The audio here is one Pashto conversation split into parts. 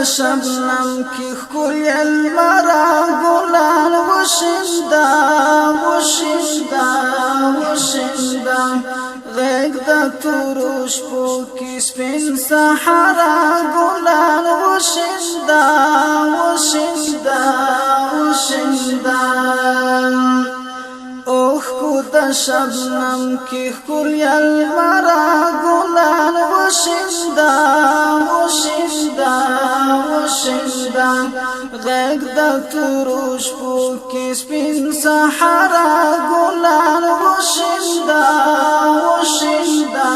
شبنم کی ښکلي المرا ګلان وشیندا وشیندا وشیندا غیږ د تورو شپو کې سپین صحرا ګلان وشیندا وشیندا وشیندا اوښکو د شبنم کې ښکلي المرا ګلان وشیندا وشیندا وشیندا غیږ د تورو شپو کې سپین صحرا ګلان وشیندا وشیندا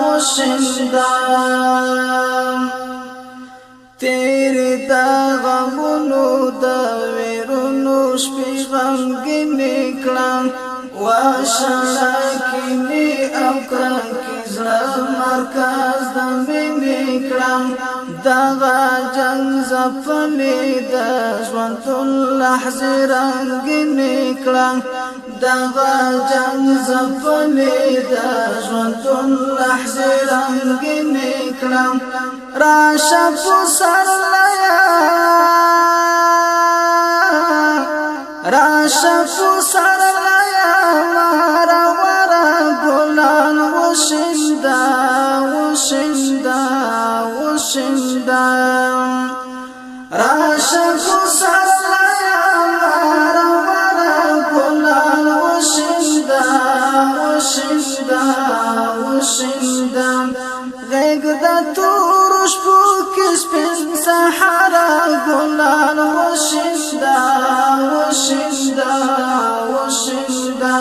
وشیندا تیرې د غمونو د ویرونو شپې غمګینې کړم واشړکینې او کرکې زړه مرکز د مینې کړم دغه جنګ ځپلې د ژوندون لحظې رنګینې کړم دغه جنګ ځپلې د ژوندون لحظې رنګینې کړم راشه پسرلیا راشه پسرلیا مارا ورا ګلان وشیندا وشیندا وشیندا راشه پسرلیا مارا ورا ګلان وشیندا وشیندا وشیندا غیږ د تورو شپو کې سپین صحرا ګلان وشیندا وشیندا وشیندا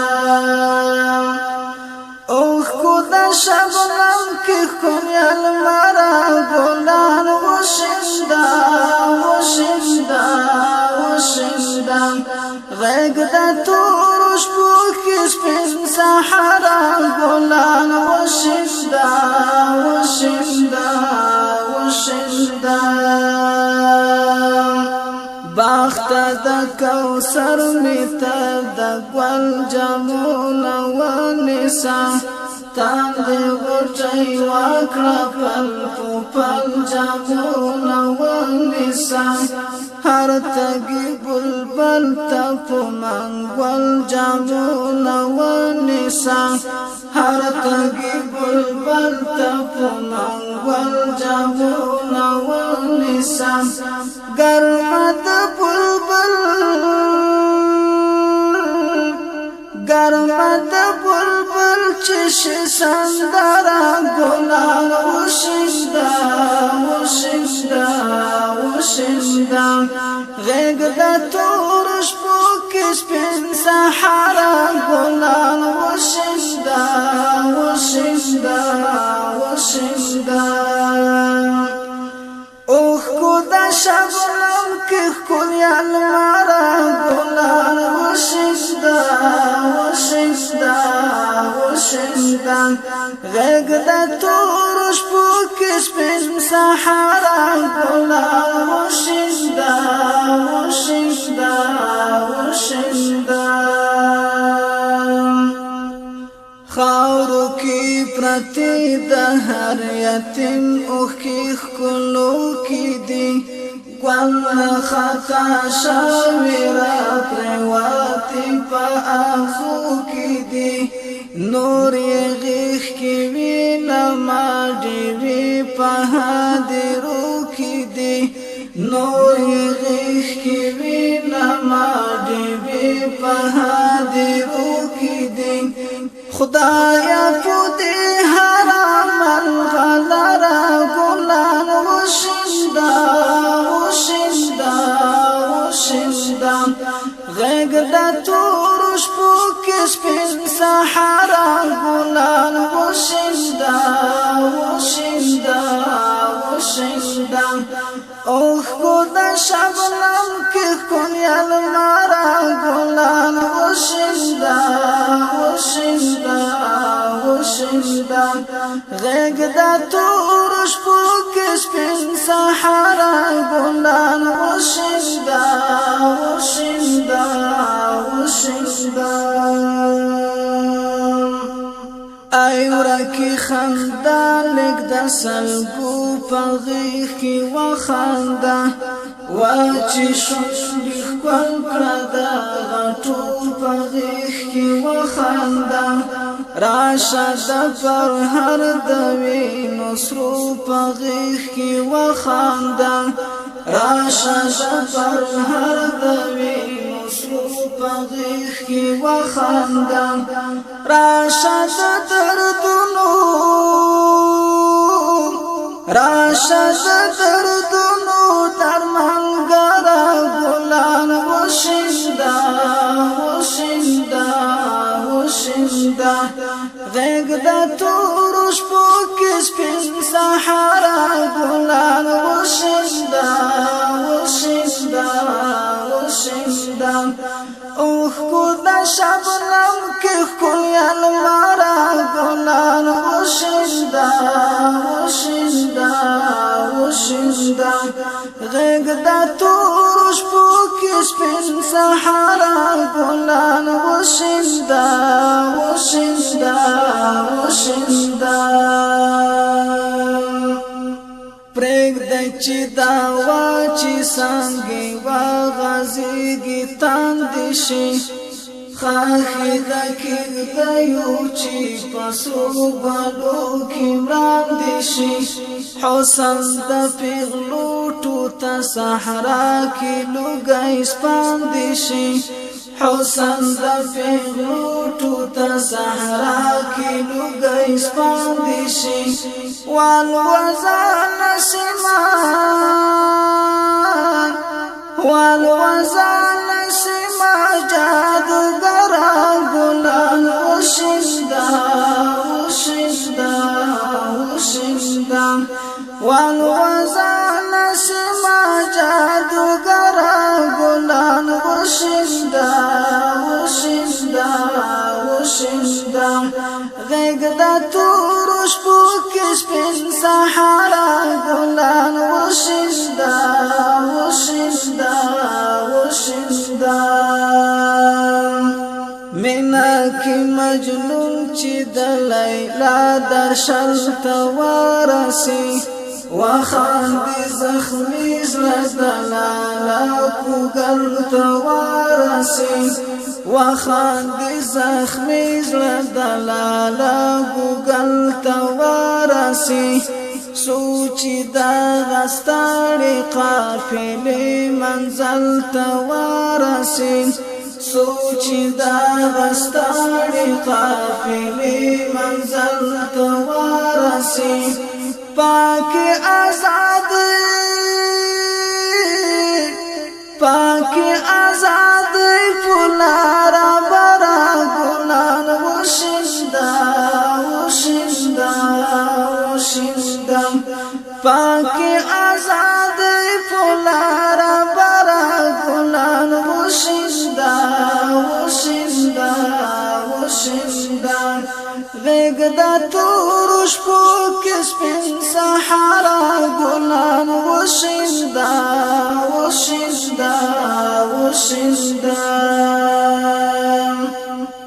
اوښکو د شبنم کې ښکلي المرا ګلان وشیندا وشیندا وشیندا غیږ د تورو شپو کې سپین صحرا ګلان وشیندا وشیندا وشیندا باغ د کوثر می ته د ګل جامونه ونیسه تاندې غوټۍ وکړه پل په پل جامونه ونیسه هر تږي بلبل ته په منګول جامونه ونیسه هر تږي بلبل ته په منګول جامونه ونیسه ګرمه د بلبل ګرمه د بلبل چې شي سندره ګلان وشیندا وشیندا وشیندا غیږ د تورو شپو کې سپین صحرا ګلان وشیندا وشیندا وشیندا اوښکو د شبنم کې ښکلي المرا ګلان وشیندا وشیندا وشیندا غیږ د تورو شپو کې سپین صحرا ګلان وشیندا وشیندا وشیندا خاورو کې پرتې د هر یتیم اوښکې ښکلو کې دي ګل خطا شوې راپرېوتې په اغزو کې دي نور یې غیږ کې وینه ما ډېوې په هدیرو کې دي نور یې غیږ کې وینه ما ډېوې په هدیرو کې دي خدایا په دې حرام الغلرا ګلان وشیندا وشیندا وشیندا غیږ د تورو شپو کې سپین صحرا ګلان وشیندا وشیندا وشیندا اوښکو د شبنم کې ښکلي المرا ګلان وشیندا وشیندا وشیندا غیږ د تورو شپو کې سپین صحرا ګلان وشیندا وشیندا وشیندا ای ورکی خندا لګ د سلګو په غیږ کې وخندا واچې شونډې ښکل کړه د غټو په غیږ کې وخندا راشه د پرهر د وینو سرو په غیږ کې وخندا راشه د پرهر د وینو سرو په غیږ کې وخندا راشه د دردونو راشه د دردونو درملګره ګلان وشیندا وشیندا وشیندا غږ د تورو شپو کې سپین صحرا ګلان وشیندا وشیندا وشیندا اوه کو د شبنم کې ښکلي المارا ګلان وشیندا وشیندا وشیندا غږ د تورو شپو کې سپین صحرا ګلان وشیندا وشیندا وشیندا پرېږدی چې دا واچې څانګې وغځېږي تاندې شي خاښې د کېږدیو چې په سرو بلو کې مراندې شي حسن د پیغلوټو ته صحرا کې لوګی سپاندې شي حسن د پیغلوټو ته صحرا کې لوګی سپاندې شي والوزا نسیمان والوزا نسیمان جادوگرا گلان وشیندا وشیندا وشیندا والوزا نسیمان جادوگرا گلان وشیندا وشیندا وشیندا غږ د تورو شپو کې سپین صحرا ګلان وشیندا وشیندا وشیندا مینا کې مجنون چې د لیلا درشل ته ورسي وخاندي زخمي زړه د لالا کوګل ته ورسي وخاندي زخمي زړه د لالا کوګل ته ورسي سوچي دا غستړې قافلې منزل ته ورسي سوچي دا غستړې قافلې منزل ته ورسي پاک آزاد پاک آزاد پلارا برا گلان وشیندا وشیندا وشیندا پاک آزاد پلارا برا گلان وشیندا وشیندا وشیندا غږ د تورو شپو کې سپین صحرا ګلان وشیندا وشیندا وشیندا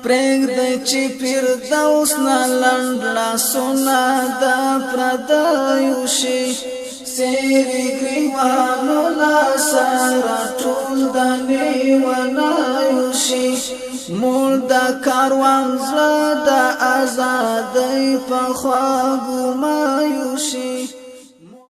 پرېږدی چې فردوس نه لنډ لاسونه د پردیو شي سیرې ګریوانو له سره ټول د لیونیو شي مور د کاروان زړه د ازادۍ په خواږو مایو شي